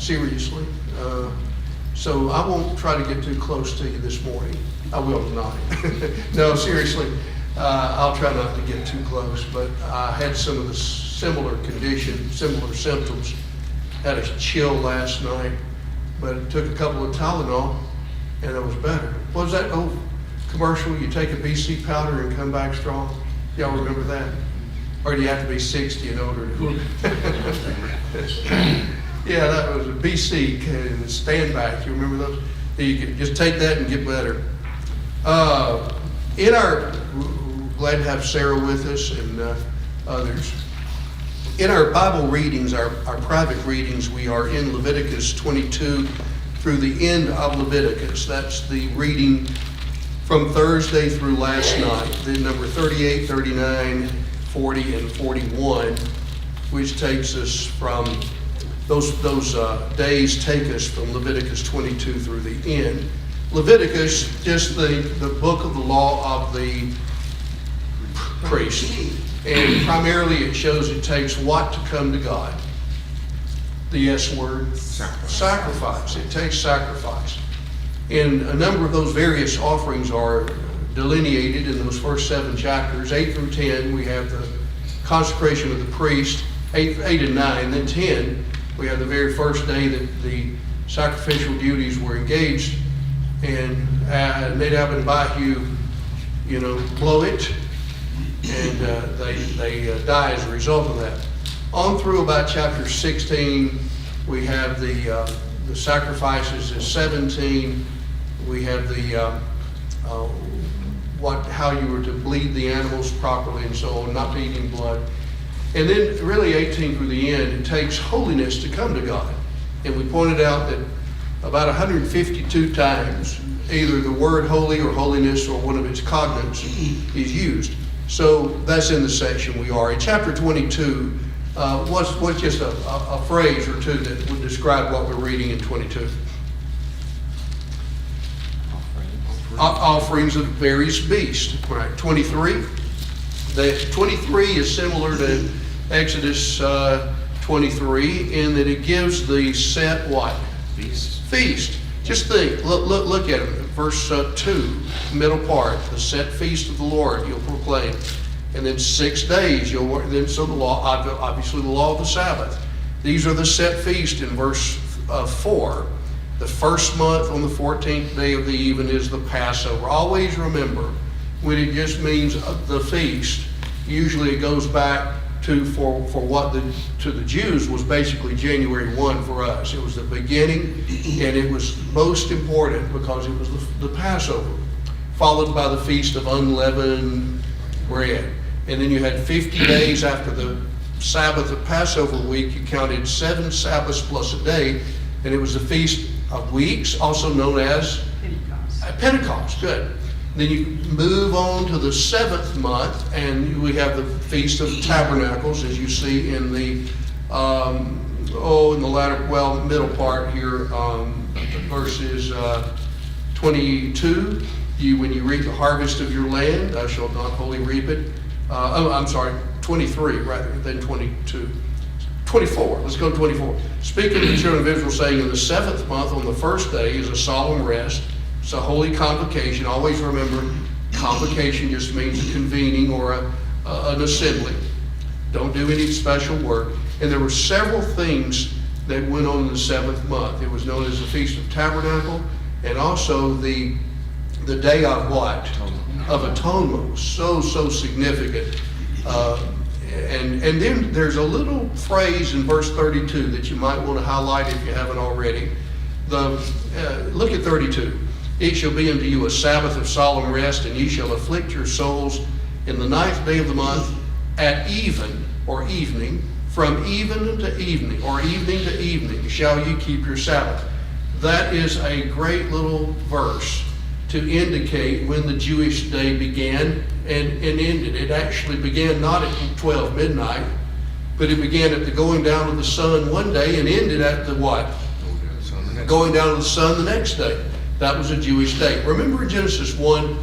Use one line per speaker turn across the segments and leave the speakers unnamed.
seriously. So I won't try to get too close to you this morning. I will tonight. No, seriously, I'll try not to get too close, but I had some of the similar conditions, similar symptoms. Had a chill last night, but took a couple of Tylenol and it was better. What was that old commercial? You take a BC powder and come back strong. Y'all remember that? Or do you have to be 60 and older? Yeah, that was a BC stand back. You remember those? You could just take that and get better. Glad to have Sarah with us and others. In our Bible readings, our private readings, we are in Leviticus 22 through the end of Leviticus. That's the reading from Thursday through last night. Then number 38, 39, 40, and 41, which takes us from those days take us from Leviticus 22 through the end. Leviticus, just the book of the law of the priest. And primarily it shows it takes what to come to God? The S word? Sacrifice. It takes sacrifice. And a number of those various offerings are delineated in those first 7 chapters. 8 through 10, we have the consecration of the priest. 8 and 9, then 10, we have the very first day that the sacrificial duties were engaged. And Nadab and Abihu, blow it, and they die as a result of that. On through about chapter 16, we have the sacrifices. At 17, we have how you were to bleed the animals properly and so on, not eating blood. And then really 18 through the end, it takes holiness to come to God. And we pointed out that about 152 times, either the word holy or holiness or one of its cognates is used. So that's in the section we are. In chapter 22, what's just a phrase or two that would describe what we're reading in 22. Offerings of various beasts. Right. 23. 23 is similar to Exodus 23 in that it gives the set what? Feast. Just think, look at it. Verse 2, middle part, the set feast of the Lord you'll proclaim. And then 6 days you'll work. Then so the law, obviously the law of the Sabbath. These are the set feast in verse 4. The first month on the 14th day of the even is the Passover. Always remember, when it just means the feast, usually it goes back to for what to the Jews was basically January 1 for us. It was the beginning, and it was most important because it was the Passover, followed by the Feast of Unleavened Bread. And then you had 50 days after the Sabbath of Passover week. You counted 7 Sabbaths plus a day, and it was the Feast of Weeks, also known as Pentecost. Good. Then you move on to the 7th month, and we have the Feast of Tabernacles, as you see in the middle part here, verses 22. When you reap the harvest of your land, thou shalt not wholly reap it. 23 rather than 22. 24. Let's go to 24. Speaking to the children of Israel, saying, in the 7th month, on the first day, is a solemn rest. It's a holy convocation. Always remember, convocation just means a convening or an assembly. Don't do any special work. And there were several things that went on in the 7th month. It was known as the Feast of Tabernacle, and also the day of what? Of Atonement. Was so significant. And then there's a little phrase in verse 32 that you might want to highlight if you haven't already. Look at 32. It shall be unto you a Sabbath of solemn rest, and ye shall afflict your souls in the 9th day of the month at even or evening, from even to evening or evening to evening shall ye keep your Sabbath. That is a great little verse to indicate when the Jewish day began and ended. It actually began not at 12 midnight, but it began at the going down of the sun one day and ended at the what? Going down of the sun the next day. That was a Jewish day. Remember in Genesis 1,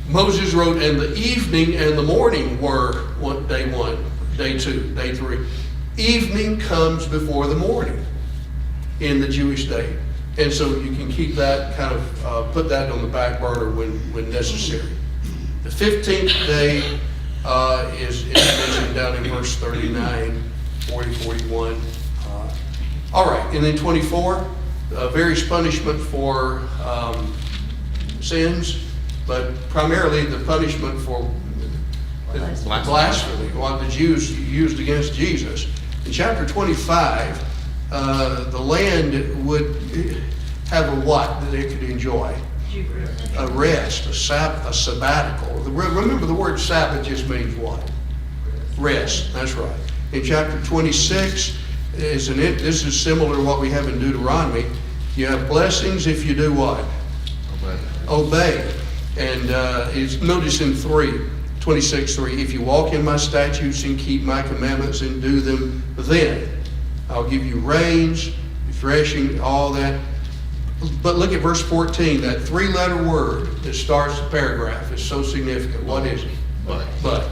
Moses wrote, and the evening and the morning were day 1, day 2, day 3. Evening comes before the morning. in the Jewish day. And so you can keep that kind of, put that on the back burner when necessary. The 15th day is mentioned down in verse 39, 40, 41. All right, and then 24, various punishment for sins, but primarily the punishment for blasphemy, what the Jews used against Jesus. In chapter 25, the land would have a what that they could enjoy? A rest, a sabbatical. Remember, the word Sabbath just means what? Rest, that's right. In chapter 26, this is similar to what we have in Deuteronomy. You have blessings if you do what? Obey. And it's notice in 26:3, if you walk in my statutes and keep my commandments and do them, then I'll give you rains, threshing, all that. But look at verse 14, that three-letter word that starts the paragraph is so significant. What is it? But.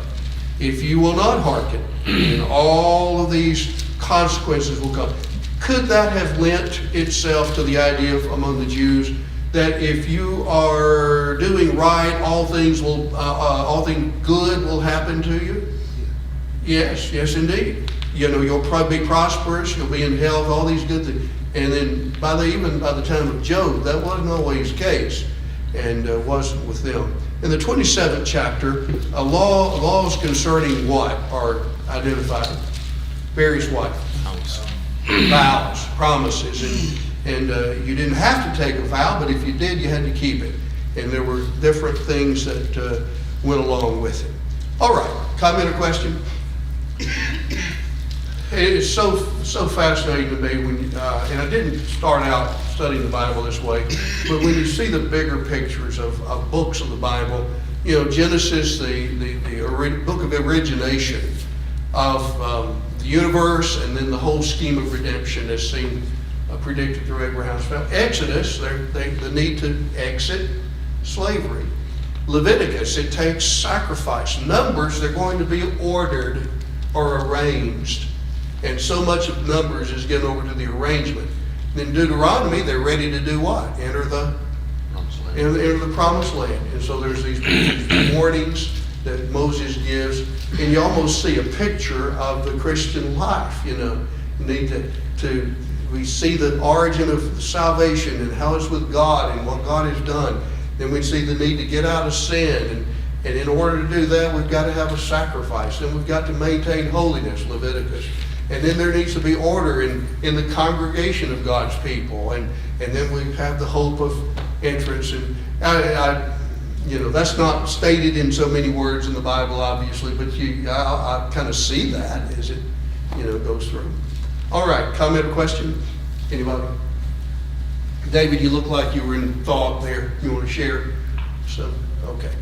If you will not hearken, and all of these consequences will come. Could that have lent itself to the idea among the Jews that if you are doing right, all things good will happen to you? Yes, indeed. You'll probably be prosperous, you'll be in health, all these good things. And then even by the time of Job, that wasn't always the case, and wasn't with them. In the 27th chapter, laws concerning what are identified? Various what? Vows, promises, and you didn't have to take a vow, but if you did, you had to keep it. And there were different things that went along with it. All right, comment or question? It is so fascinating to me when, and I didn't start out studying the Bible this way, but when you see the bigger pictures of books of the Bible, Genesis, the book of origination of the universe, and then the whole scheme of redemption as seen predicted through Abraham's family. Exodus, the need to exit slavery. Leviticus, it takes sacrifice. Numbers, they're going to be ordered or arranged. And so much of Numbers is given over to the arrangement. Then Deuteronomy, they're ready to do what? Enter the promised land. And so there's these warnings that Moses gives, and you almost see a picture of the Christian life. You need to we see the origin of salvation and how it's with God and what God has done. Then we see the need to get out of sin, and in order to do that, we've got to have a sacrifice, and we've got to maintain holiness, Leviticus. And then there needs to be order in the congregation of God's people. And then we have the hope of entrance. And that's not stated in so many words in the Bible, obviously, but I kind of see that as it, goes through. All right, comment or question? Anybody? David, you look like you were in thought there. You want to share? So, okay.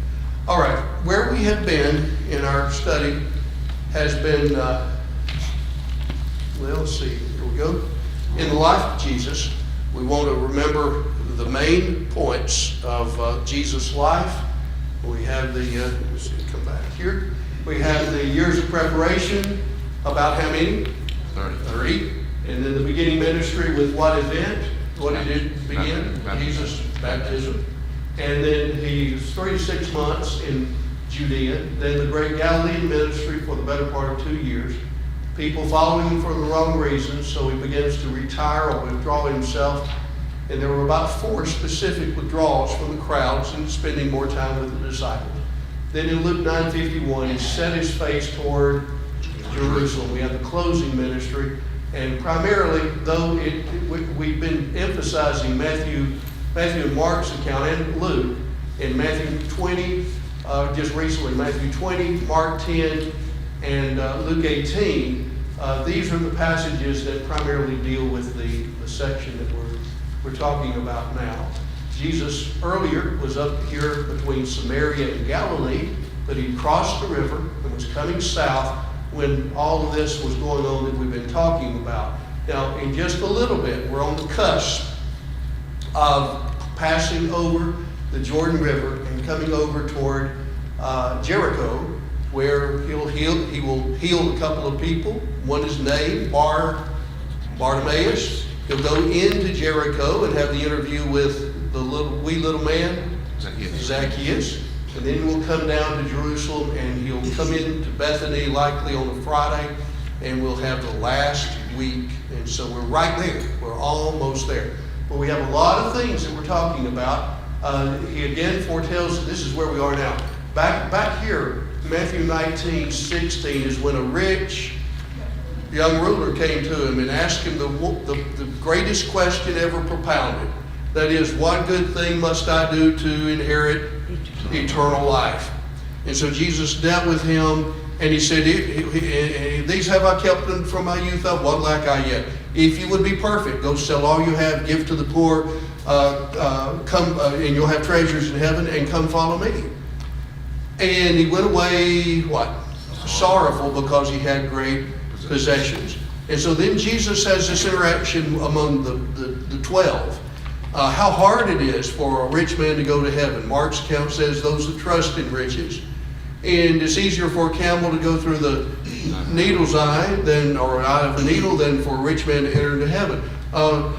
All right, where we have been in our study has been... let's see, here we go. In the life of Jesus, we want to remember the main points of Jesus' life. We have let's see, come back here. We have the years of preparation, about how many? 30. And then the beginning ministry with what event? What did it begin? Jesus' baptism. And then he's 3 to 6 months in Judea. Then the great Galilean ministry for the better part of 2 years. People following him for the wrong reasons, so he begins to retire or withdraw himself. And there were about 4 specific withdrawals from the crowds and spending more time with the disciples. Then in Luke 9:51, he set his face toward Jerusalem. We have the closing ministry. And primarily, though we've been emphasizing Matthew and Mark's account and Luke, in Matthew 20, just recently, Matthew 20, Mark 10, and Luke 18, these are the passages that primarily deal with the section that we're talking about now. Jesus earlier was up here between Samaria and Galilee, but he crossed the river and was coming south when all of this was going on that we've been talking about. Now, in just a little bit, we're on the cusp of passing over the Jordan River and coming over toward Jericho, where he will heal a couple of people. One is named Bartimaeus. He'll go into Jericho and have the interview with the wee little man, Zacchaeus. And then we'll come down to Jerusalem, and he'll come into Bethany likely on a Friday, and we'll have the last week. And so we're right there. We're almost there. But we have a lot of things that we're talking about. He again foretells that this is where we are now. Back here, Matthew 19:16 is when a rich young ruler came to him and asked him the greatest question ever propounded. That is, what good thing must I do to inherit eternal life? And so Jesus dealt with him, and he said, these have I kept them from my youth up, what lack I yet? If you would be perfect, go sell all you have, give to the poor, come and you'll have treasures in heaven, and come follow me. And he went away, what? Sorrowful, because he had great possessions. And so then Jesus has this interaction among the 12. How hard it is for a rich man to go to heaven. Mark's account says those that trust in riches. And it's easier for a camel to go through the needle's eye or eye of a needle than for a rich man to enter into heaven.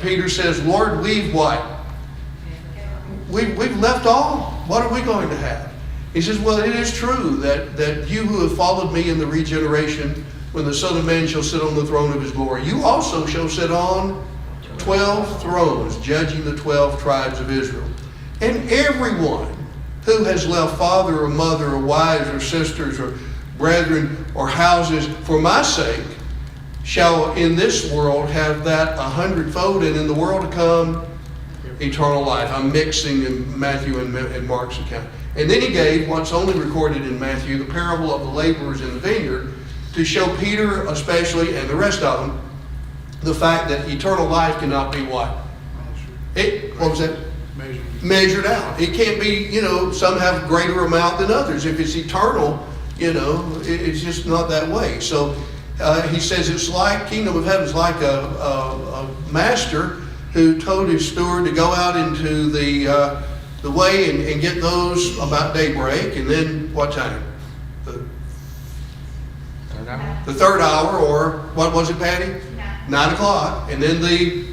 Peter says, Lord, we've what? We've left all. What are we going to have? He says, well, it is true that you who have followed me in the regeneration, when the Son of Man shall sit on the throne of his glory, you also shall sit on 12 thrones, judging the 12 tribes of Israel. And everyone who has left father or mother or wives or sisters or brethren or houses for my sake shall in this world have that 100-fold, and in the world to come eternal life. I'm mixing in Matthew and Mark's account. And then he gave what's only recorded in Matthew, the parable of the laborers in the vineyard, to show Peter especially and the rest of them the fact that eternal life cannot be what? What was that? Measured out. It can't be, some have greater amount than others. If it's eternal, it's just not that way. So he says it's like, kingdom of heaven is like a master who told his steward to go out into the way and get those about daybreak, and then what time? The third hour, or what was it, Patty? 9 o'clock, and then the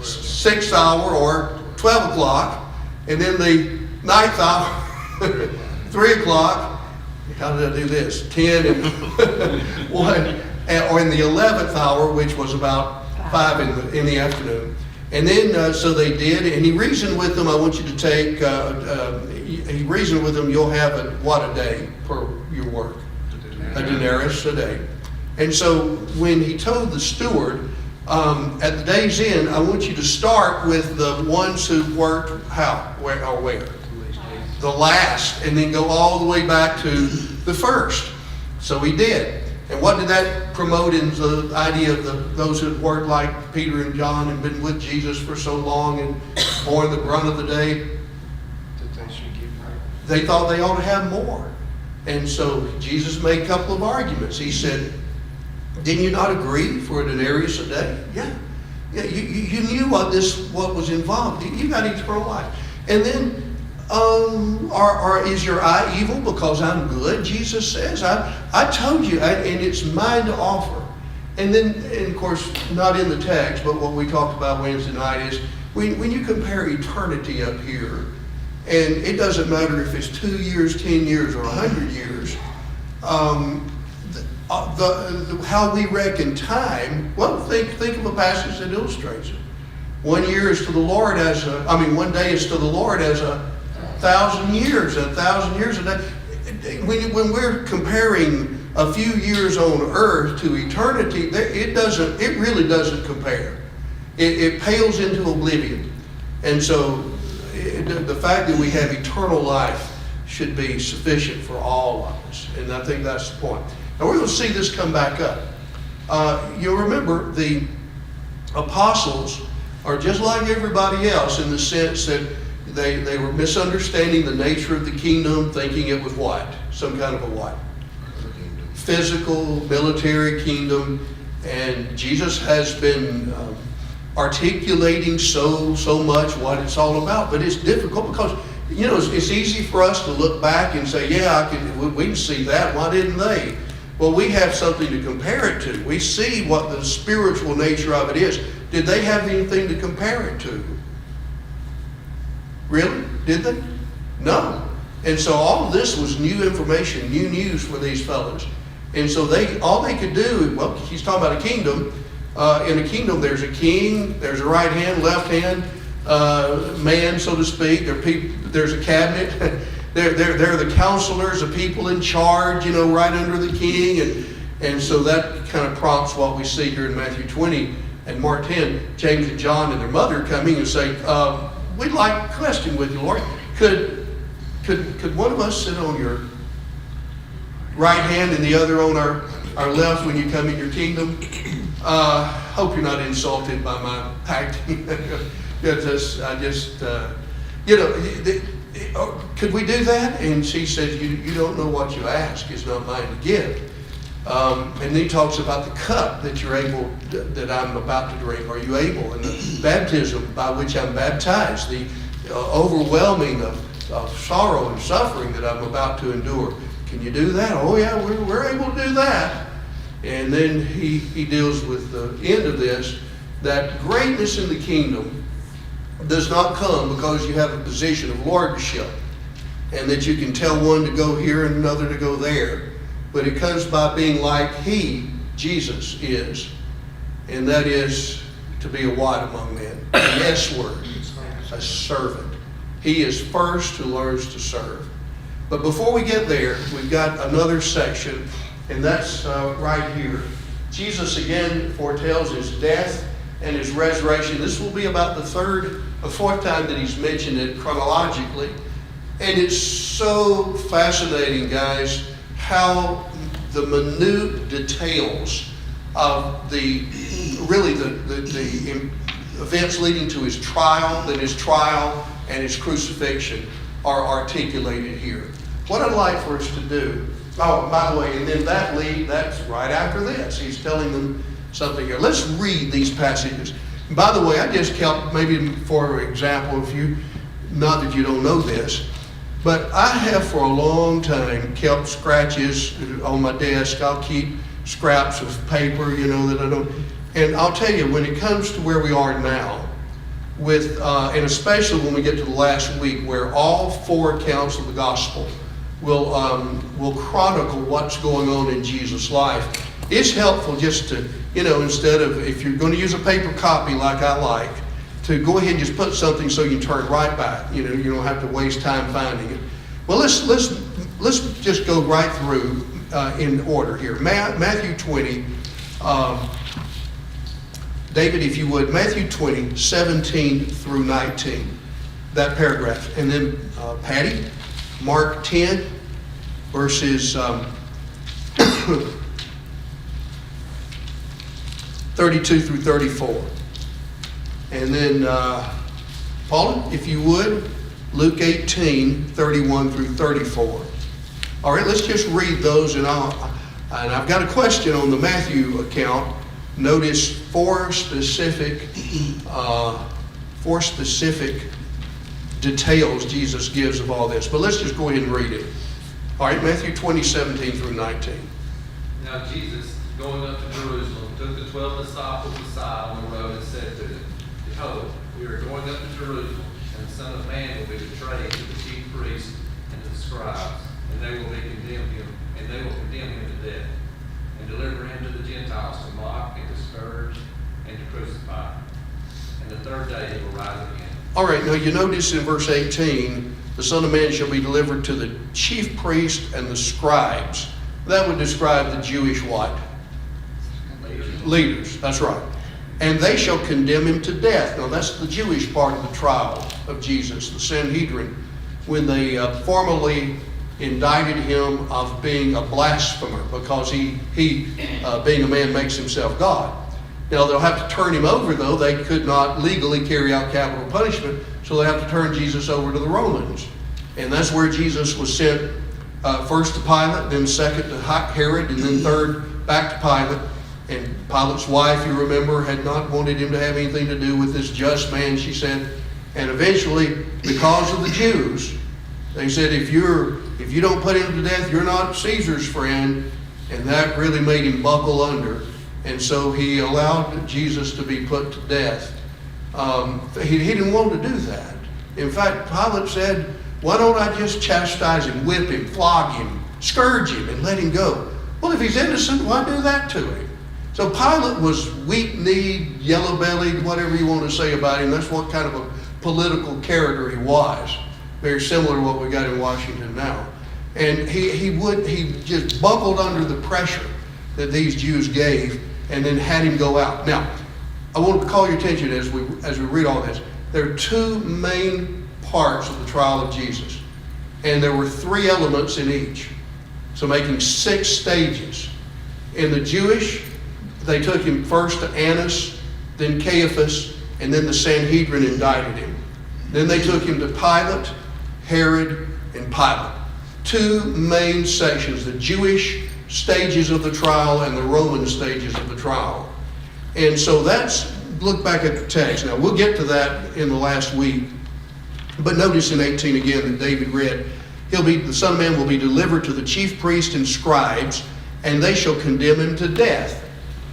6th hour, or 12 o'clock, and then the 9th hour, 3 o'clock. How did I do this? 10 and 1, or in the 11th hour, which was about 5 in the afternoon. And then, so they did, and he reasoned with them, I want you to take, he reasoned with them, you'll have a day per your work? A denarius a day. And so when he told the steward, at the day's end, I want you to start with the ones who worked where? The last, and then go all the way back to the first. So he did. And what did that promote in the idea of those who had worked like Peter and John and been with Jesus for so long and borne the brunt of the day? They thought they ought to have more. And so Jesus made a couple of arguments. He said, didn't you not agree for a denarius a day? Yeah. You knew what was involved. You got eternal life. And then, is your eye evil because I'm good? Jesus says, I told you, and it's mine to offer. And then, and of course, not in the text, but what we talked about Wednesday night is when you compare eternity up here, and it doesn't matter if it's 2 years, 10 years, or 100 years, how we reckon time, well, think of a passage that illustrates it. 1 year is to the Lord one day is to the Lord as 1,000 years, 1,000 years a day. When we're comparing a few years on earth to eternity, it really doesn't compare. It pales into oblivion. And so the fact that we have eternal life should be sufficient for all of us. And I think that's the point. Now we're going to see this come back up. You'll remember the apostles are just like everybody else in the sense that they were misunderstanding the nature of the kingdom, thinking it was what? Some kind of a what? Physical, military kingdom. And Jesus has been articulating so much what it's all about. But it's difficult because, it's easy for us to look back and say, we can see that. Why didn't they? Well, we have something to compare it to. We see what the spiritual nature of it is. Did they have anything to compare it to? Really? Did they? No. And so all of this was new information, new news for these fellows. And so all they could do, well, he's talking about a kingdom. In a kingdom, there's a king, there's a right hand, left hand man, so to speak. There's a cabinet. They're the counselors, the people in charge, right under the king. And so that kind of prompts what we see here in Matthew 20 and Mark 10. James and John and their mother coming and say, we'd like a question with you, Lord. Could one of us sit on your right hand and the other on our left when you come in your kingdom? Hope you're not insulted by my acting. Could we do that? And she said, you don't know what you ask. It's not mine to give. And then he talks about the cup that I'm about to drink. Are you able? And the baptism by which I'm baptized, the overwhelming of sorrow and suffering that I'm about to endure. Can you do that? Oh yeah, we're able to do that. And then he deals with the end of this, that greatness in the kingdom does not come because you have a position of lordship and that you can tell one to go here and another to go there. But it comes by being like he, Jesus, is. And that is to be a what among men? An S word, a servant. He is first who learns to serve. But before we get there, we've got another section, and that's right here. Jesus again foretells his death and his resurrection. This will be about the third or fourth time that he's mentioned it chronologically. And it's so fascinating, guys, how the minute details of the events leading to his trial, then his trial and his crucifixion are articulated here. What I'd like for us to do, oh, by the way, and then that's right after this. He's telling them something here. Let's read these passages. And by the way, I just kept, maybe for example, not that you don't know this, but I have for a long time kept scratches on my desk. I'll keep scraps of paper, that I don't. And I'll tell you, when it comes to where we are now, and especially when we get to the last week, where all four accounts of the gospel will chronicle what's going on in Jesus' life, it's helpful just to, instead of, if you're going to use a paper copy like I like, to go ahead and just put something so you can turn right back. You don't have to waste time finding it. Well, let's just go right through in order here. Matthew 20. David, if you would, Matthew 20, 17 through 19, that paragraph. And then Patty, Mark 10, verses 32 through 34. And then Paula, if you would, Luke 18, 31 through 34. All right, let's just read those, and I've got a question on the Matthew account. Notice four specific details Jesus gives of all this. But let's just go ahead and read it. All right, Matthew 20, 17 through 19.
Now Jesus, going up to Jerusalem, took the 12 disciples aside on the road and said to them, Behold, we are going up to Jerusalem, and the Son of Man will be betrayed to the chief priests and to the scribes, and they will condemn him to death, and deliver him to the Gentiles to mock and to scourge and to crucify. And the third day he will rise again.
All right, now you notice in verse 18, the Son of Man shall be delivered to the chief priests and the scribes. That would describe the Jewish what? Leaders, that's right. And they shall condemn him to death. Now that's the Jewish part of the trial of Jesus, the Sanhedrin, when they formally indicted him of being a blasphemer because he being a man, makes himself God. Now they'll have to turn him over, though. They could not legally carry out capital punishment, so they have to turn Jesus over to the Romans. And that's where Jesus was sent first to Pilate, then second to Herod, and then third back to Pilate. And Pilate's wife, you remember, had not wanted him to have anything to do with this just man, she said. And eventually, because of the Jews, they said, if you don't put him to death, you're not Caesar's friend. And that really made him buckle under. And so he allowed Jesus to be put to death. He didn't want to do that. In fact, Pilate said, why don't I just chastise him, whip him, flog him, scourge him, and let him go? Well, if he's innocent, why do that to him? So Pilate was weak-kneed, yellow-bellied, whatever you want to say about him. That's what kind of a political character he was. Very similar to what we got in Washington now. And he just buckled under the pressure that these Jews gave and then had him go out. Now, I want to call your attention as we read all this. There are two main parts of the trial of Jesus. And there were 3 elements in each. So making 6 stages. In the Jewish, they took him first to Annas, then Caiaphas, and then the Sanhedrin indicted him. Then they took him to Pilate, Herod, and Pilate. 2 main sections, the Jewish stages of the trial and the Roman stages of the trial. And so look back at the text. Now, we'll get to that in the last week. But notice in 18 again that David read, the Son of Man will be delivered to the chief priests and scribes, and they shall condemn him to death.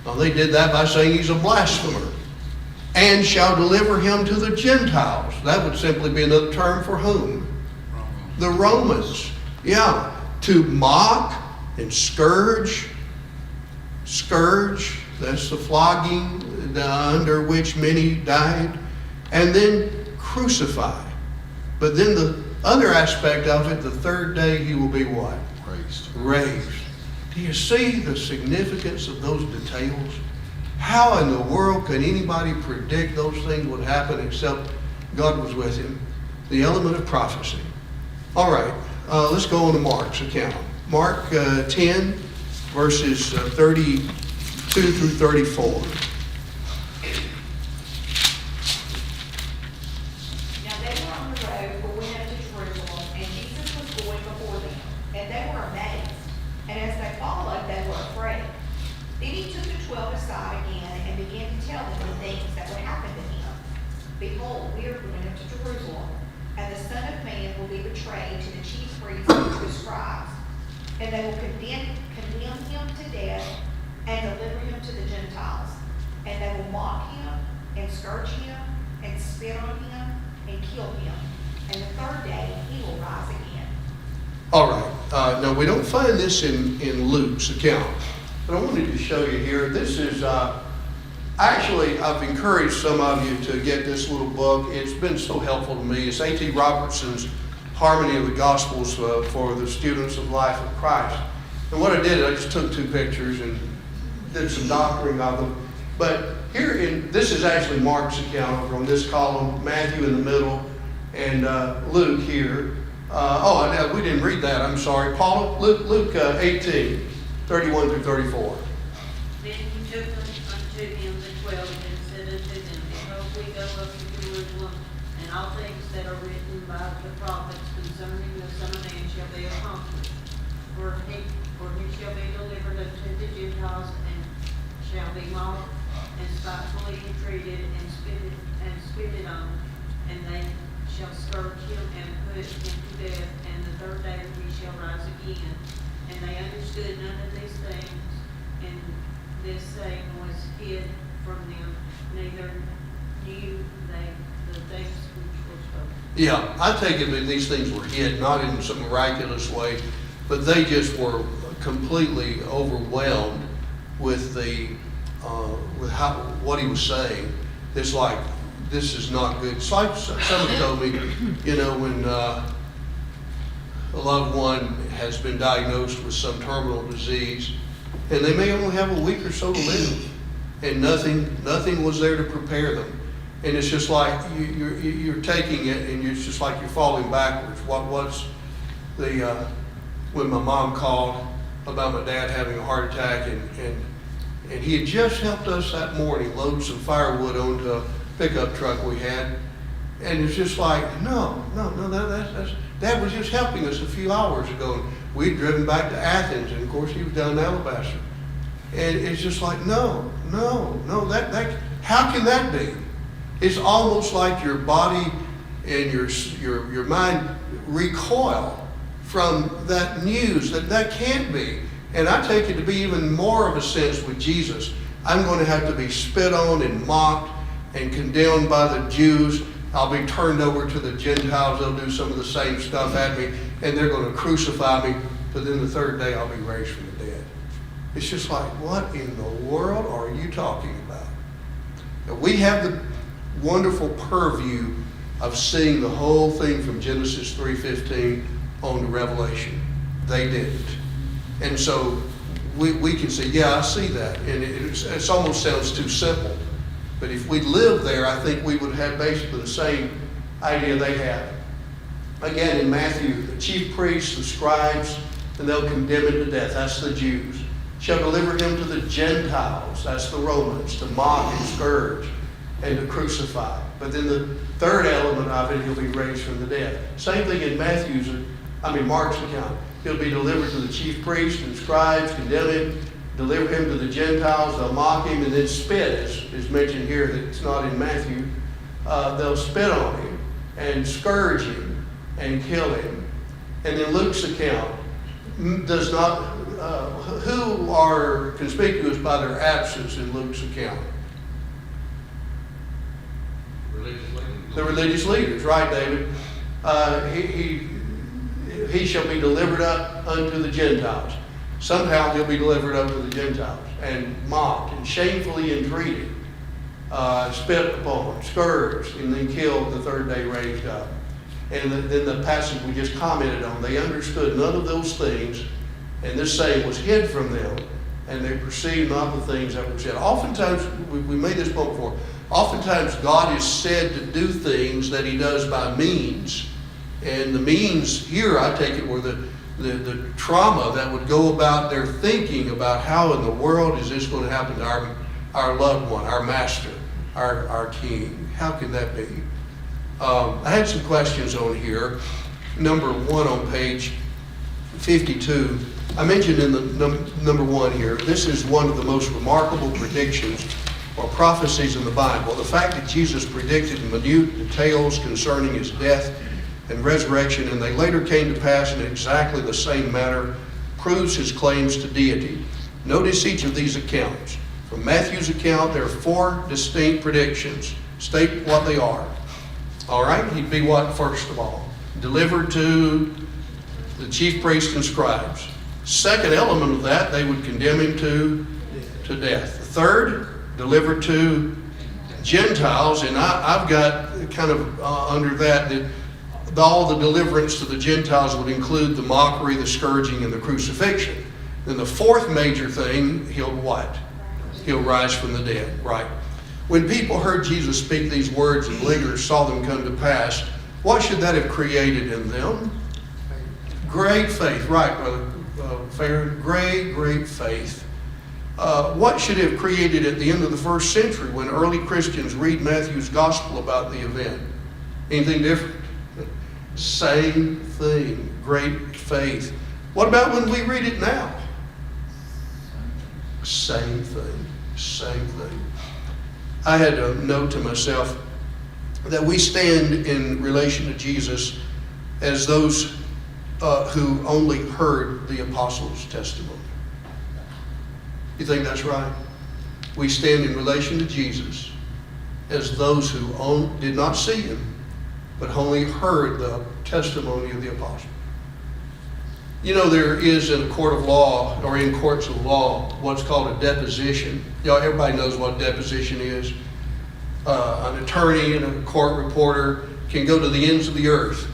Well, they did that by saying he's a blasphemer. And shall deliver him to the Gentiles. That would simply be another term for whom? The Romans. Yeah. To mock and scourge. Scourge, that's the flogging under which many died. And then crucify. But then the other aspect of it, the 3rd day he will be what? Raised. Do you see the significance of those details? How in the world could anybody predict those things would happen except God was with him? The element of prophecy. All right, let's go on to Mark's account. Mark 10, verses 32 through 34.
Now they were on the road for went up to Jerusalem, and Jesus was going before them, and they were amazed. And as they followed, they were afraid. Then he took the 12 aside again and began to tell them the things that would happen to him. Behold, we are going up to Jerusalem, and the Son of Man will be betrayed to the chief priests and to the scribes. And they will condemn him to death and deliver him to the Gentiles. And they will mock him and scourge him and spit on him and kill him. And the 3rd day he will rise again.
All right. Now, we don't find this in Luke's account. But I wanted to show you here. This is, actually, I've encouraged some of you to get this little book. It's been so helpful to me. It's A.T. Robertson's Harmony of the Gospels for the Students of Life of Christ. And what I did, I just took 2 pictures and did some doctoring of them. But this is actually Mark's account over on this column, Matthew in the middle, and Luke here. We didn't read that, I'm sorry. Paula, Luke 18. 31 through 34.
Then he took unto him the 12 and said unto them, Behold, we go up to Jerusalem, and all things that are written by the prophets concerning the Son of Man shall be accomplished. For he shall be delivered unto the Gentiles, and shall be mocked, and spitefully entreated, and spitted on, and they shall scourge him and put him to death, and the 3rd day he shall rise again. And they understood none of these things, and this saying was hid from them, neither knew they the things which were spoken.
Yeah, I take it that these things were hid, not in some miraculous way, but they just were completely overwhelmed with what he was saying. It's like, this is not good. It's like someone told me, when a loved one has been diagnosed with some terminal disease, and they may only have a week or so to live, and nothing was there to prepare them. And it's just like you're taking it, and it's just like you're falling backwards. What was when my mom called about my dad having a heart attack, and he had just helped us that morning load some firewood onto a pickup truck we had, and it's just like, no, Dad was just helping us a few hours ago. We'd driven back to Athens, and of course he was down in Alabaster. And it's just like, no, that how can that be? It's almost like your body and your mind recoil from that news. That can't be. And I take it to be even more of a sense with Jesus, I'm going to have to be spit on and mocked and condemned by the Jews. I'll be turned over to the Gentiles. They'll do some of the same stuff at me, and they're going to crucify me. But then the third day, I'll be raised from the dead. It's just like, what in the world are you talking about? Now, we have the wonderful purview of seeing the whole thing from Genesis 3:15 on to Revelation. They didn't. And so we can say, yeah, I see that. And it almost sounds too simple. But if we lived there, I think we would have basically the same idea they have. Again, in Matthew, the chief priests, the scribes, and they'll condemn him to death. That's the Jews. Shall deliver him to the Gentiles. That's the Romans, to mock and scourge and to crucify. But then the third element of it, he'll be raised from the dead. Same thing in Mark's account. He'll be delivered to the chief priests and scribes, condemn him, deliver him to the Gentiles. They'll mock him, and then spit, as is mentioned here, that it's not in Matthew. They'll spit on him and scourge him and kill him. And then Luke's account does not, who are conspicuous by their absence in Luke's account?
Religious leaders.
The religious leaders, right, David? He shall be delivered up unto the Gentiles. Somehow he'll be delivered up to the Gentiles and mocked and shamefully entreated, spit upon, scourged, and then killed, the third day raised up. And then the passage we just commented on, they understood none of those things, and this saying was hid from them, and they perceived not the things that were said. Oftentimes, we made this point before, oftentimes God is said to do things that he does by means. And the means here, I take it, were the trauma that would go about their thinking about how in the world is this going to happen to our loved one, our master, our king. How can that be? I had some questions on here. Number 1 on page 52. I mentioned in the number 1 here, this is one of the most remarkable predictions or prophecies in the Bible. The fact that Jesus predicted minute details concerning his death and resurrection, and they later came to pass in exactly the same manner, proves his claims to deity. Notice each of these accounts. From Matthew's account, there are 4 distinct predictions. State what they are. All right, he'd be what, first of all? Delivered to the chief priests and scribes. Second element of that, they would condemn him to death. The third, delivered to Gentiles, and I've got kind of under that all the deliverance to the Gentiles would include the mockery, the scourging, and the crucifixion. Then the fourth major thing, he'll what? He'll rise from the dead, right? When people heard Jesus speak these words and believers saw them come to pass, what should that have created in them? Great faith, right, Brother Farron? Great faith. What should have created at the end of the first century when early Christians read Matthew's gospel about the event? Anything different? Same thing, great faith. What about when we read it now? Same thing. I had a note to myself that we stand in relation to Jesus as those who only heard the apostles' testimony. You think that's right? We stand in relation to Jesus as those who did not see him, but only heard the testimony of the apostles. You know, there is in a court of law, or in courts of law, what's called a deposition. Everybody knows what deposition is. An attorney and a court reporter can go to the ends of the earth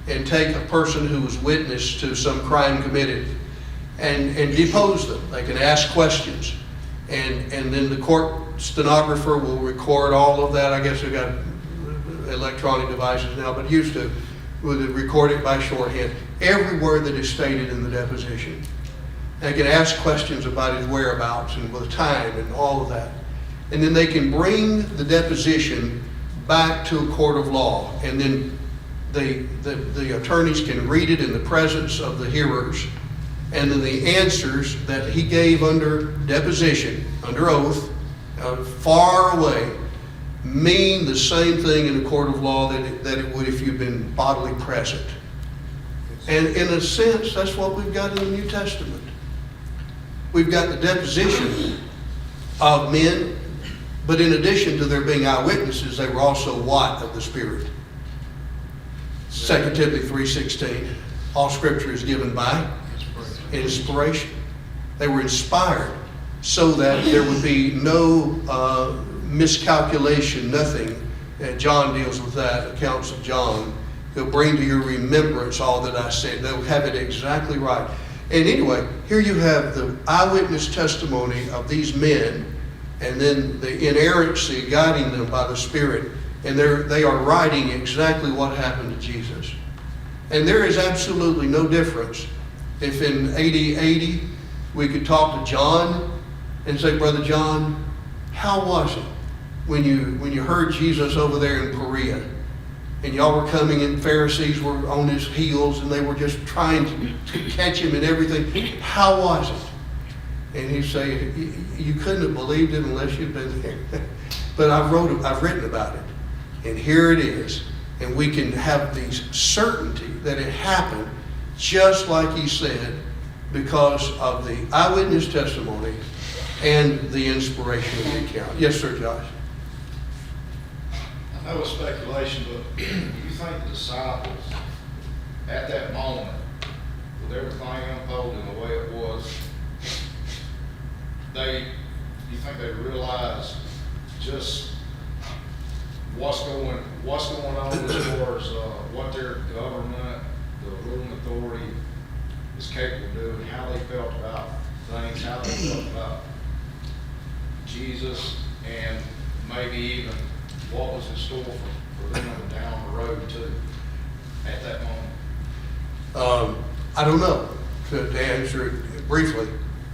and take a person who was witness to some crime committed and depose them. They can ask questions. And then the court stenographer will record all of that. I guess they've got electronic devices now, but used to would record it by shorthand. Every word that is stated in the deposition. They can ask questions about his whereabouts and the time and all of that. And then they can bring the deposition back to a court of law. And then the attorneys can read it in the presence of the hearers. And then the answers that he gave under deposition, under oath, far away, mean the same thing in a court of law that it would if you'd been bodily present. And in a sense, that's what we've got in the New Testament. We've got the deposition, of men, but in addition to their being eyewitnesses, they were also what of the Spirit? 2 Timothy 3:16, all Scripture is given by inspiration. They were inspired so that there would be no miscalculation, nothing. John deals with that, accounts of John. He'll bring to your remembrance all that I said. They'll have it exactly right. And anyway, here you have the eyewitness testimony of these men, and then the inerrancy guiding them by the Spirit. And they are writing exactly what happened to Jesus. And there is absolutely no difference if in AD 80 we could talk to John and say, Brother John, how was it when you heard Jesus over there in Perea? And y'all were coming and Pharisees were on his heels and they were just trying to catch him and everything. How was it? And he'd say, you couldn't have believed it unless you'd been there. But I've written about it. And here it is. And we can have the certainty that it happened just like he said because of the eyewitness testimony and the inspiration of the account. Yes, sir, Josh.
I know it's speculation, but do you think the disciples at that moment, with everything unfolding the way it was, do you think they realized just what's going on as far as what their government, the ruling authority is capable of doing, how they felt about things, how they felt about Jesus, and maybe even what was in store for them down the road too at that moment?
I don't know, to answer it briefly.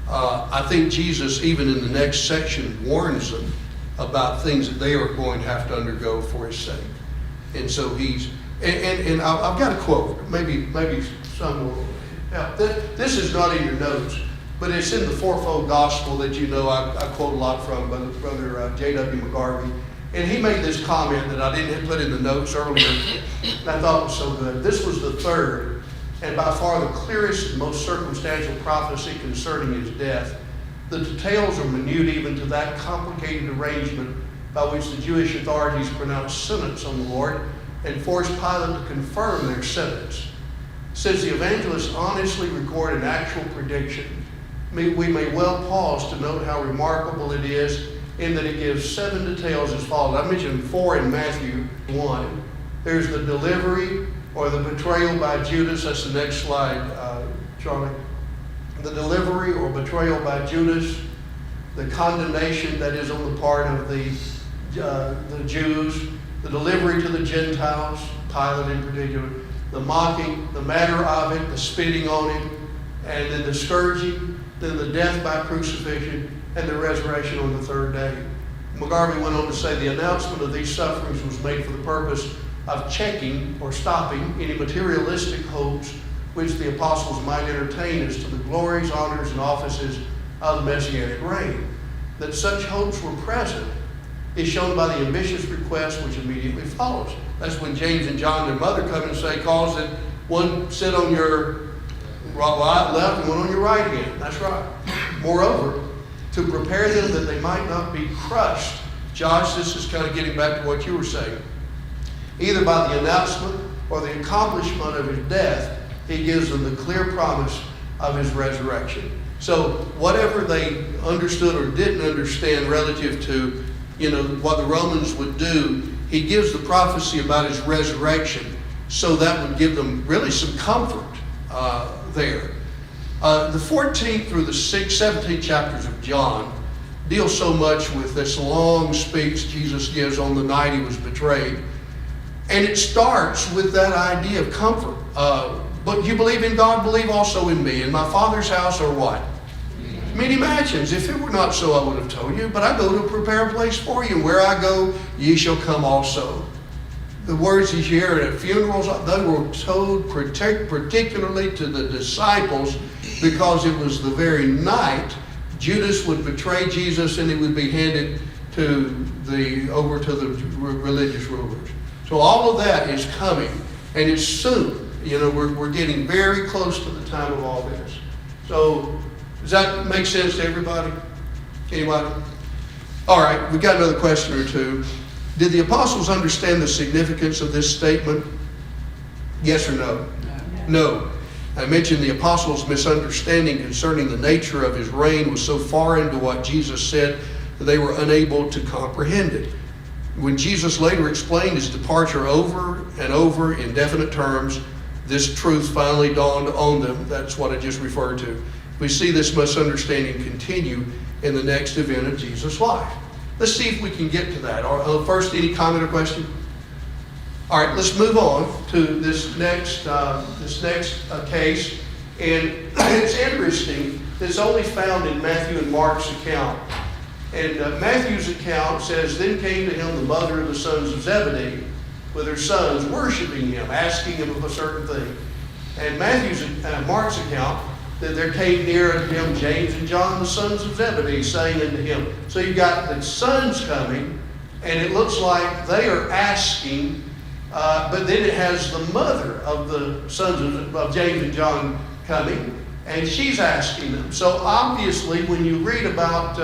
I think Jesus, even in the next section, warns them about things that they are going to have to undergo for his sake. And so and I've got a quote, maybe some will help. This is not in your notes, but it's in the fourfold gospel that you know I quote a lot from, Brother J.W. McGarvey. And he made this comment that I didn't put in the notes earlier, and I thought it was so good. This was the third, and by far the clearest and most circumstantial prophecy concerning his death. The details are minute even to that complicated arrangement by which the Jewish authorities pronounced sentence on the Lord and forced Pilate to confirm their sentence. Since the evangelists honestly record an actual prediction, we may well pause to note how remarkable it is in that it gives 7 details as follows. I mentioned 4 in Matthew 1. There's the delivery or the betrayal by Judas. That's the next slide, Charlie. The delivery or betrayal by Judas, the condemnation that is on the part of the Jews, the delivery to the Gentiles, Pilate in particular, the mocking, the manner of it, the spitting on him, and then the scourging, then the death by crucifixion, and the resurrection on the 3rd day. McGarvey went on to say the announcement of these sufferings was made for the purpose of checking or stopping any materialistic hopes which the apostles might entertain as to the glories, honors, and offices of the Messianic reign. That such hopes were present is shown by the ambitious request which immediately follows. That's when James and John, their mother, come and say, cause that one sit on your right, left, and one on your right hand. That's right. Moreover, to prepare them that they might not be crushed. Josh, this is kind of getting back to what you were saying. Either by the announcement or the accomplishment of his death, he gives them the clear promise of his resurrection. So whatever they understood or didn't understand relative to, what the Romans would do, he gives the prophecy about his resurrection. So that would give them really some comfort there. The 14th through the 17th chapters of John deal so much with this long speech Jesus gives on the night he was betrayed. And it starts with that idea of comfort. But you believe in God, believe also in me. In my Father's house are what? Many mansions. If it were not so, I would have told you. But I go to prepare a place for you. And where I go, ye shall come also. The words you hear at funerals, they were told particularly to the disciples because it was the very night Judas would betray Jesus and he would be handed over to the religious rulers. So all of that is coming, and it's soon. We're getting very close to the time of all this. So does that make sense to everybody? Anybody? All right, we got another question or two. Did the apostles understand the significance of this statement? Yes or no? No. I mentioned the apostles' misunderstanding concerning the nature of his reign was so far into what Jesus said that they were unable to comprehend it. When Jesus later explained his departure over and over in definite terms, this truth finally dawned on them. That's what I just referred to. We see this misunderstanding continue in the next event of Jesus' life. Let's see if we can get to that. First, any comment or question? All right, let's move on to this next case. And it's interesting. It's only found in Matthew and Mark's account. And Matthew's account says, "Then came to him the mother of the sons of Zebedee with her sons, worshiping him, asking him of a certain thing." And Mark's account, that there came near unto him James and John, the sons of Zebedee, saying unto him. So you got the sons coming, and it looks like they are asking, but then it has the mother of the sons of James and John coming, and she's asking them. So obviously, when you read about,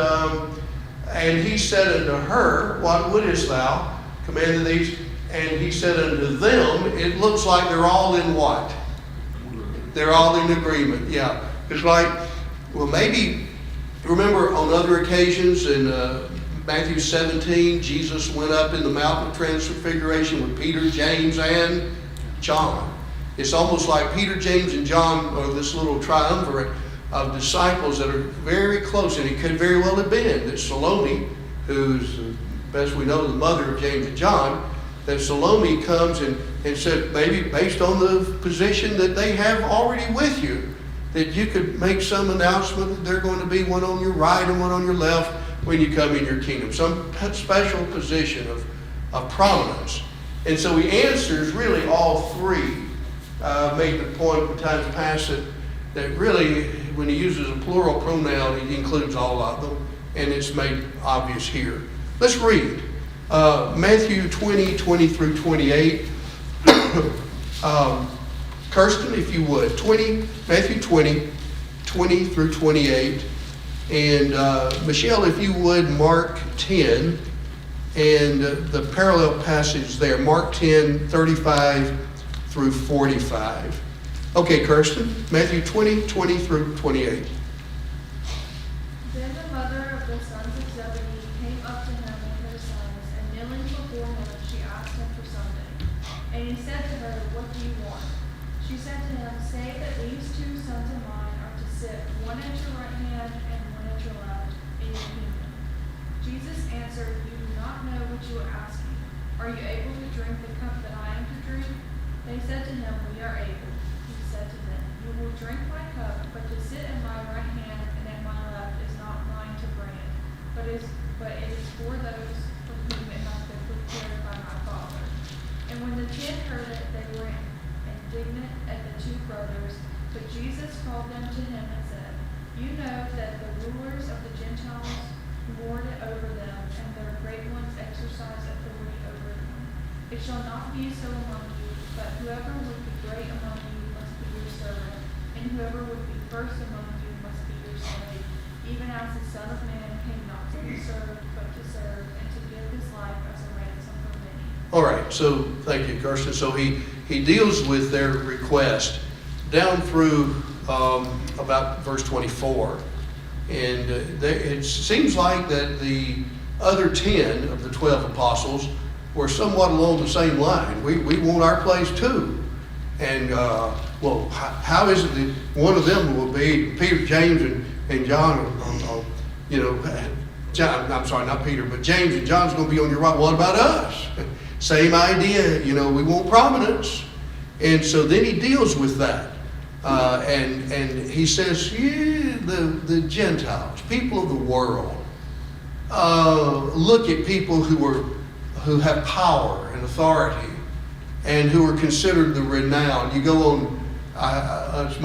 and he said unto her, "What wouldest thou?" Commanded these, and he said unto them, it looks like they're all in what? They're all in agreement, yeah. It's like, well, maybe, remember on other occasions in Matthew 17, Jesus went up in the Mount of Transfiguration with Peter, James, and John. It's almost like Peter, James, and John are this little triumvirate of disciples that are very close. And it could very well have been that Salome, who's, best we know, the mother of James and John, that Salome comes and said, maybe based on the position that they have already with you, that you could make some announcement that they're going to be one on your right and one on your left when you come in your kingdom. Some special position of prominence. And so he answers really all three. Made the point in times past that really when he uses a plural pronoun, he includes all of them. And it's made obvious here. Let's read. Matthew 20, 20 through 28. Kirsten, if you would, Matthew 20, 20 through 28. And Michelle, if you would, Mark 10, and the parallel passage there, Mark 10, 35 through 45. Okay, Kirsten, Matthew 20, 20 through 28.
Then the mother of the sons of Zebedee came up to him with her sons, and kneeling before him, she asked him for something. And he said to her, "What do you want?" She said to him, "Say that these two sons of mine are to sit, one at your right hand and one at your left, in your kingdom." Jesus answered, "You do not know what you are asking. Are you able to drink the cup that I am to drink?" They said to him, "We are able." He said to them, "You will drink my cup, but to sit at my right hand and at my left is not mine to grant, but it is for those for whom it has been prepared by my Father." And when the 10 heard it, they were indignant at the two brothers. But Jesus called them to him and said, "You know that the rulers of the Gentiles lord it over them, and their great ones exercise authority over them. It shall not be so among you, but whoever would be great among you must be your servant, and whoever would be first among you must be your slave, even as the Son of Man came not to be served, but to serve, and to give his life as a ransom for many."
All right, so thank you, Kirsten. So he deals with their request down through about verse 24. And it seems like that the other 10 of the 12 apostles were somewhat along the same line. We want our place too. And, well, how is it that one of them will be Peter, James, and John, John, I'm sorry, not Peter, but James and John's going to be on your right. What about us? Same idea, we want prominence. And so then he deals with that. And he says, the Gentiles, people of the world, look at people who have power and authority and who are considered the renowned. You go on, it's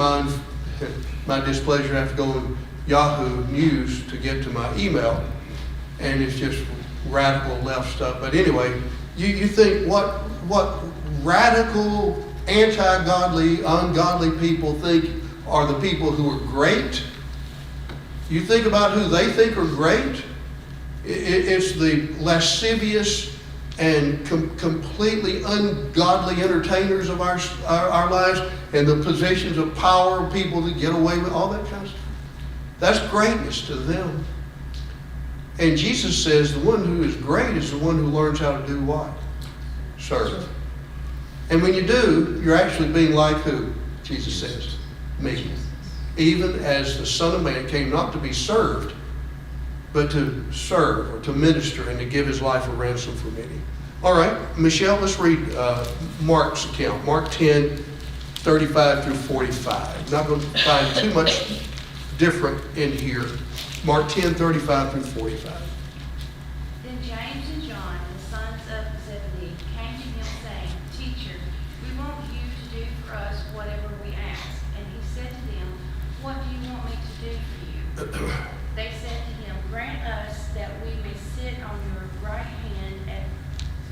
my displeasure to have to go on Yahoo News to get to my email, and it's just radical left stuff. But anyway, you think what radical, anti-godly, ungodly people think are the people who are great? You think about who they think are great? It's the lascivious and completely ungodly entertainers of our lives, and the positions of power, people that get away with all that kind of stuff. That's greatness to them. And Jesus says the one who is great is the one who learns how to do what? Serve. And when you do, you're actually being like who? Jesus says, me. Even as the Son of Man came not to be served, but to serve or to minister and to give his life a ransom for many. All right, Michelle, let's read Mark's account. Mark 10, 35 through 45. Not going to find too much different in here. Mark 10, 35 through 45.
Then James and John, the sons of Zebedee, came to him saying, Teacher, we want you to do for us whatever we ask. And he said to them, What do you want me to do for you? They said to him, Grant us that we may sit on your right hand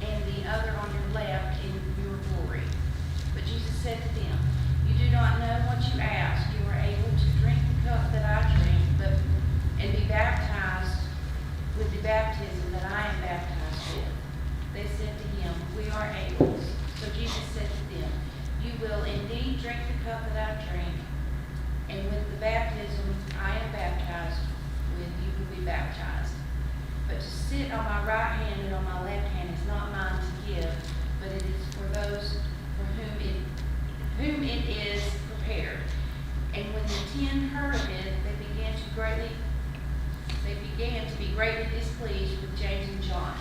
and the other on your left in your glory. But Jesus said to them, You do not know what you ask. You are able to drink the cup that I drink, and be baptized with the baptism that I am baptized with. They said to him, We are able. So Jesus said to them, You will indeed drink the cup that I drink, and with the baptism I am baptized with, you will be baptized. But to sit on my right hand and on my left hand is not mine to give, but it is for those for whom it is prepared. And when the 10 heard of it, they began to be greatly displeased with James and John.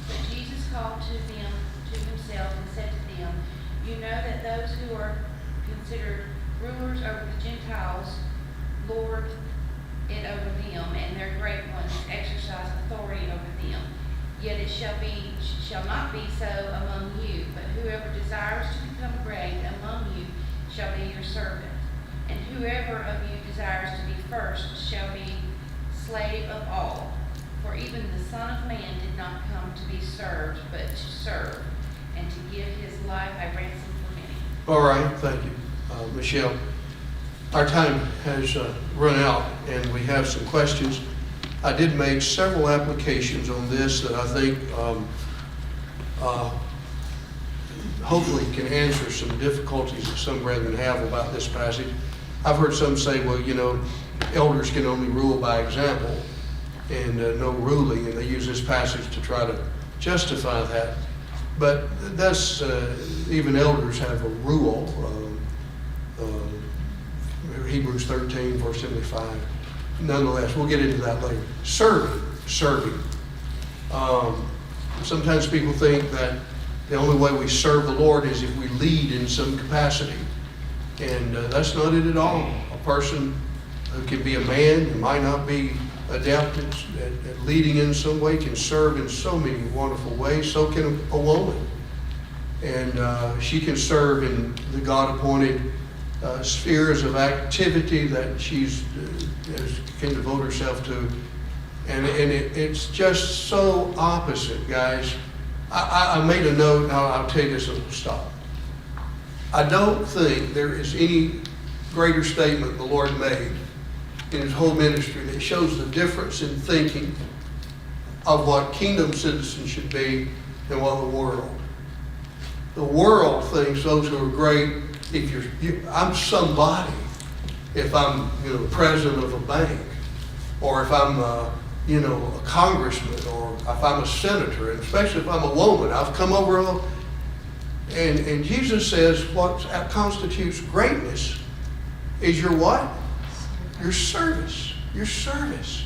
But Jesus called them to himself and said to them, You know that those who are considered rulers over the Gentiles lord it over them, and their great ones exercise authority over them. Yet it shall not be so among you, but whoever desires to become great among you shall be your servant. And whoever of you desires to be first shall be slave of all. For even the Son of Man did not come to be served, but to serve, and to give his life a ransom for many.
All right, thank you, Michelle. Our time has run out, and we have some questions. I did make several applications on this that I think hopefully can answer some difficulties that some brethren have about this passage. I've heard some say, well, you know, elders can only rule by example and no ruling, and they use this passage to try to justify that. But that's, even elders have a rule. Hebrews 13, verse 75. Nonetheless, we'll get into that later. Serving. Sometimes people think that the only way we serve the Lord is if we lead in some capacity. And that's not it at all. A person who can be a man who might not be adapted at leading in some way can serve in so many wonderful ways. So can a woman. And she can serve in the God-appointed spheres of activity that she's can devote herself to. And it's just so opposite, guys. I made a note, and I'll tell you this and we'll stop. I don't think there is any greater statement the Lord made in his whole ministry that shows the difference in thinking of what kingdom citizens should be and what the world thinks those who are great, I'm somebody if I'm president of a bank, or if I'm a congressman, or if I'm a senator, and especially if I'm a woman. I've come over and Jesus says what constitutes greatness is your what? Your service. Your service.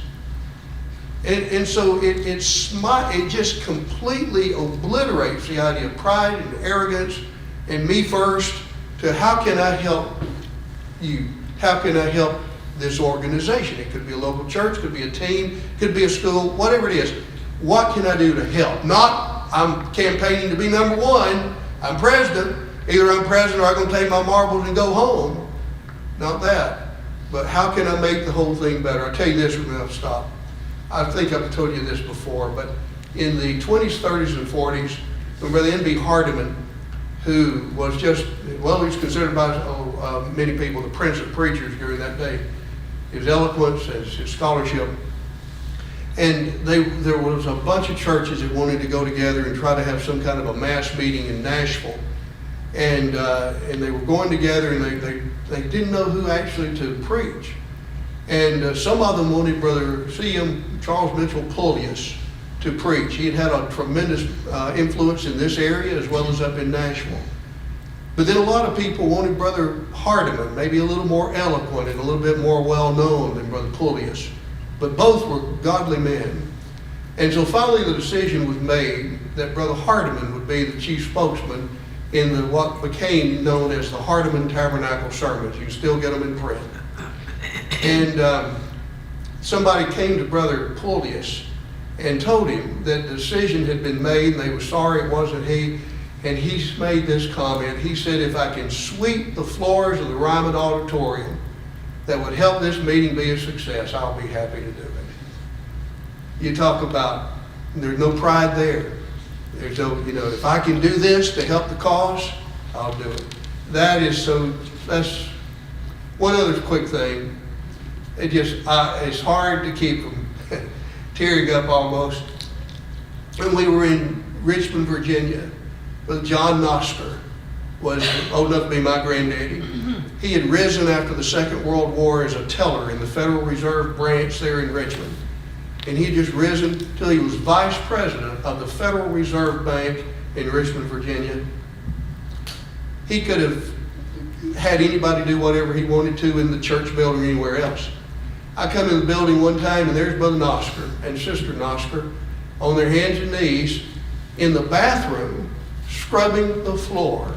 And so it just completely obliterates the idea of pride and arrogance and me first to how can I help you? How can I help this organization? It could be a local church, could be a team, could be a school, whatever it is. What can I do to help? Not I'm campaigning to be number one. I'm president. Either I'm president or I'm going to take my marbles and go home. Not that. But how can I make the whole thing better? I'll tell you this and then I'll stop. I think I've told you this before, but in the 20s, 30s, and 40s, when Brother N.B. Hardeman, who was he was considered by many people the prince of preachers during that day, his eloquence, his scholarship. And there was a bunch of churches that wanted to go together and try to have some kind of a mass meeting in Nashville. And they were going together, and they didn't know who actually to preach. And some of them wanted Brother C.M. Charles Mitchell Pullius to preach. He had had a tremendous influence in this area as well as up in Nashville. But then a lot of people wanted Brother Hardiman, maybe a little more eloquent and a little bit more well-known than Brother Pullius. But both were godly men. And so finally the decision was made that Brother Hardiman would be the chief spokesman in what became known as the Hardiman Tabernacle Sermons. You can still get them in print. And somebody came to Brother Pullius and told him that the decision had been made and they were sorry it wasn't he. And he made this comment. He said, if I can sweep the floors of the Ryman Auditorium that would help this meeting be a success, I'll be happy to do it. You talk about, there's no pride there. There's no, if I can do this to help the cause, I'll do it. That's one other quick thing. It's hard to keep from tearing up almost. When we were in Richmond, Virginia, Brother John Nosker was old enough to be my granddaddy. He had risen after the Second World War as a teller in the Federal Reserve branch there in Richmond. And he had just risen till he was vice president of the Federal Reserve Bank in Richmond, Virginia. He could have had anybody do whatever he wanted to in the church building or anywhere else. I come in the building one time and there's Brother Nosker and Sister Nosker on their hands and knees in the bathroom scrubbing the floor.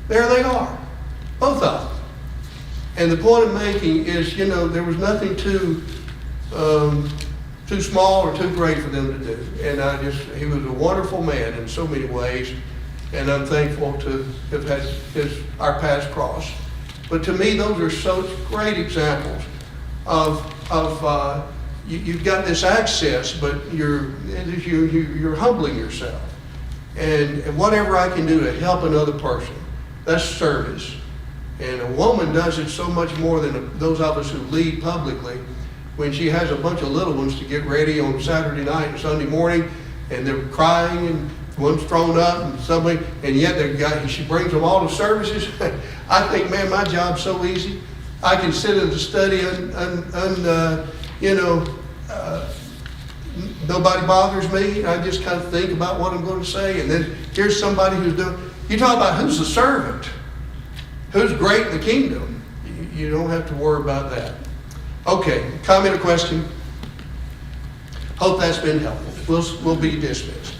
There they are, both of them. And the point I'm making is, there was nothing too small or too great for them to do. And he was a wonderful man in so many ways, and I'm thankful to have had our paths crossed. But to me, those are such great examples of you've got this access, but you're humbling yourself. And whatever I can do to help another person, that's service. And a woman does it so much more than those of us who lead publicly. When she has a bunch of little ones to get ready on Saturday night and Sunday morning, and they're crying, and one's thrown up, and yet she brings them all to services. I think, man, my job's so easy. I can sit in the study nobody bothers me. I just kind of think about what I'm going to say, and then here's somebody who's doing. You talk about who's the servant, who's great in the kingdom. You don't have to worry about that. Okay, comment or question? Hope that's been helpful. We'll be dismissed.